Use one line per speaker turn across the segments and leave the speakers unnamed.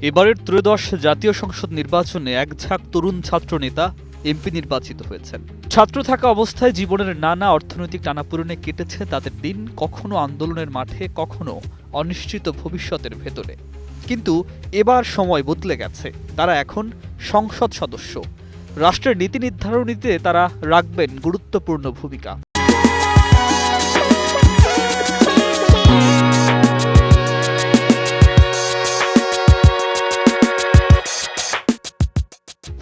এবারের ত্রয়োদশ জাতীয় সংসদ নির্বাচনে এক ঝাঁক তরুণ ছাত্রনেতা এমপি নির্বাচিত হয়েছেন। ছাত্র থাকা অবস্থায় জীবনের নানা অর্থনৈতিক টানাপোড়েনে কেটেছে তাদের দিন, কখনো আন্দোলনের মাঠে, কখনো অনিশ্চিত ভবিষ্যতের ভেতরে। কিন্তু এবার সময় বদলে গেছে। তারা এখন সংসদ সদস্য। রাষ্ট্রের নীতি নির্ধারণীতে তারা রাখবেন গুরুত্বপূর্ণ ভূমিকা।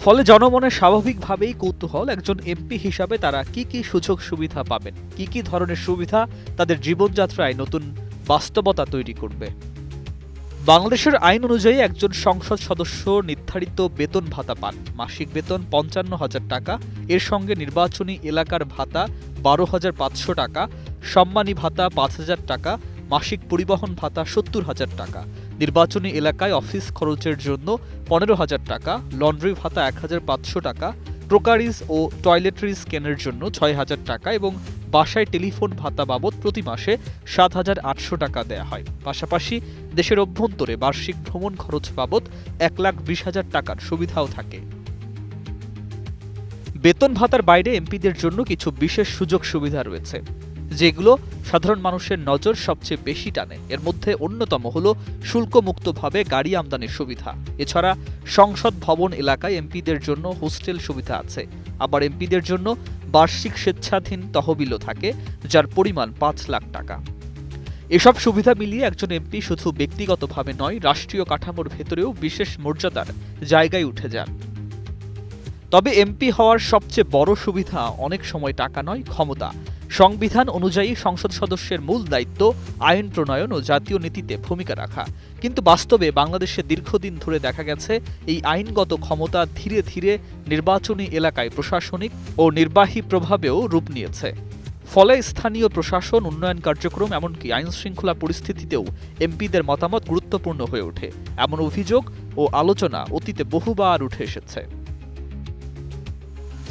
ফলে জনমনে স্বাভাবিকভাবেই কৌতূহল, একজন এমপি হিসাবে তারা কি কি সুযোগ সুবিধা পাবেন, কি কি ধরনের সুবিধা তাদের জীবনযাত্রায় নতুন বাস্তবতা তৈরি করবে। বাংলাদেশের আইন অনুযায়ী একজন সংসদ সদস্য নির্ধারিত বেতন ভাতা পান। মাসিক বেতন ৫৫,০০০ টাকা, এর সঙ্গে নির্বাচনী এলাকার ভাতা ১২,৫০০ টাকা, সম্মানী ভাতা ৫,০০০ টাকা, মাসিক পরিবহন ভাতা ৭০,০০০ টাকা, নির্বাচনী এলাকায় অফিস খরচের জন্য ১৫,০০০ টাকা, লন্ড্রি ভাতা ১,৫০০ টাকা, ক্রোকারিজ ও টয়লেট্রিজ কেনার জন্য ৬,০০০ টাকা এবং বাসায় টেলিফোন ভাতা বাবদ প্রতি মাসে ৭,৮০০ টাকা দেয়া হয়। পাশাপাশি দেশের অভ্যন্তরে বার্ষিক ভ্রমণ খরচ বাবদ ১,২০,০০০ টাকার সুবিধাও থাকে। বেতন ভাতার বাইরে এমপিদের জন্য কিছু বিশেষ সুযোগ সুবিধা রয়েছে, যেগুলো সাধারণ মানুষের নজর সবচেয়ে বেশি টানে। এর মধ্যে অন্যতম হল শুল্কমুক্তভাবে গাড়ি আমদানির সুবিধা। এছাড়া সংসদ ভবন এলাকায় এমপিদের জন্য হোস্টেল সুবিধা আছে। আবার এমপিদের জন্য বার্ষিক স্বেচ্ছাধীন তহবিলও থাকে, যার পরিমাণ ৫ লাখ টাকা। এসব সুবিধা মিলিয়ে একজন এমপি শুধু ব্যক্তিগতভাবে নয়, রাষ্ট্রীয় কাঠামোর ভেতরেও বিশেষ মর্যাদার জায়গায় উঠে যান। তবে এমপি হওয়ার সবচেয়ে বড় সুবিধা অনেক সময় টাকা নয়, ক্ষমতা। সংবিধান অনুযায়ী সংসদ সদস্যের মূল দায়িত্ব আইন প্রণয়ন ও জাতীয় নীতিতে ভূমিকা রাখা। কিন্তু বাস্তবে বাংলাদেশে দীর্ঘদিন ধরে দেখা গেছে এই আইনগত ক্ষমতা ধীরে ধীরে নির্বাচনী এলাকায় প্রশাসনিক ও নির্বাহী প্রভাবেও রূপ নিয়েছে। ফলে স্থানীয় প্রশাসন, উন্নয়ন কার্যক্রম, এমনকি আইনশৃঙ্খলা পরিস্থিতিতেও এমপিদের মতামত গুরুত্বপূর্ণ হয়ে ওঠে। এমন অভিযোগ ও আলোচনা অতীতে বহুবার উঠে এসেছে।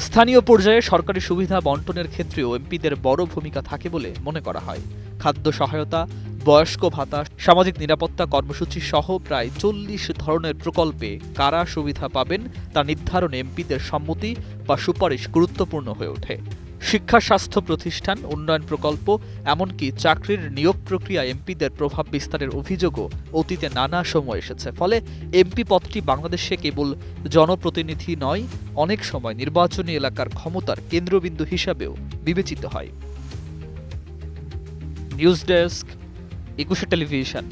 স্থানীয় পর্যায়ে সরকারি সুবিধা বন্টনের ক্ষেত্রেও এমপিদের বড় ভূমিকা থাকে বলে মনে করা হয়। খাদ্য সহায়তা, বয়স্ক ভাতা, সামাজিক নিরাপত্তা কর্মসূচি সহ প্রায় ৪০ ধরনের প্রকল্পে কারা সুবিধা পাবেন তা নির্ধারণে এমপিদের সম্মতি বা সুপারিশ গুরুত্বপূর্ণ হয়ে ওঠে। শিক্ষা, স্বাস্থ্য প্রতিষ্ঠান, উন্নয়ন প্রকল্প, এমনকি চাকরির নিয়োগ প্রক্রিয়া এমপিদের প্রভাব বিস্তারের অভিযোগও অতীতে নানা সময় এসেছে। ফলে এমপি পদটি বাংলাদেশে কেবল জনপ্রতিনিধি নয়, অনেক সময় নির্বাচনী এলাকার ক্ষমতার কেন্দ্রবিন্দু হিসাবেও বিবেচিত হয়। News desk, ২১ television.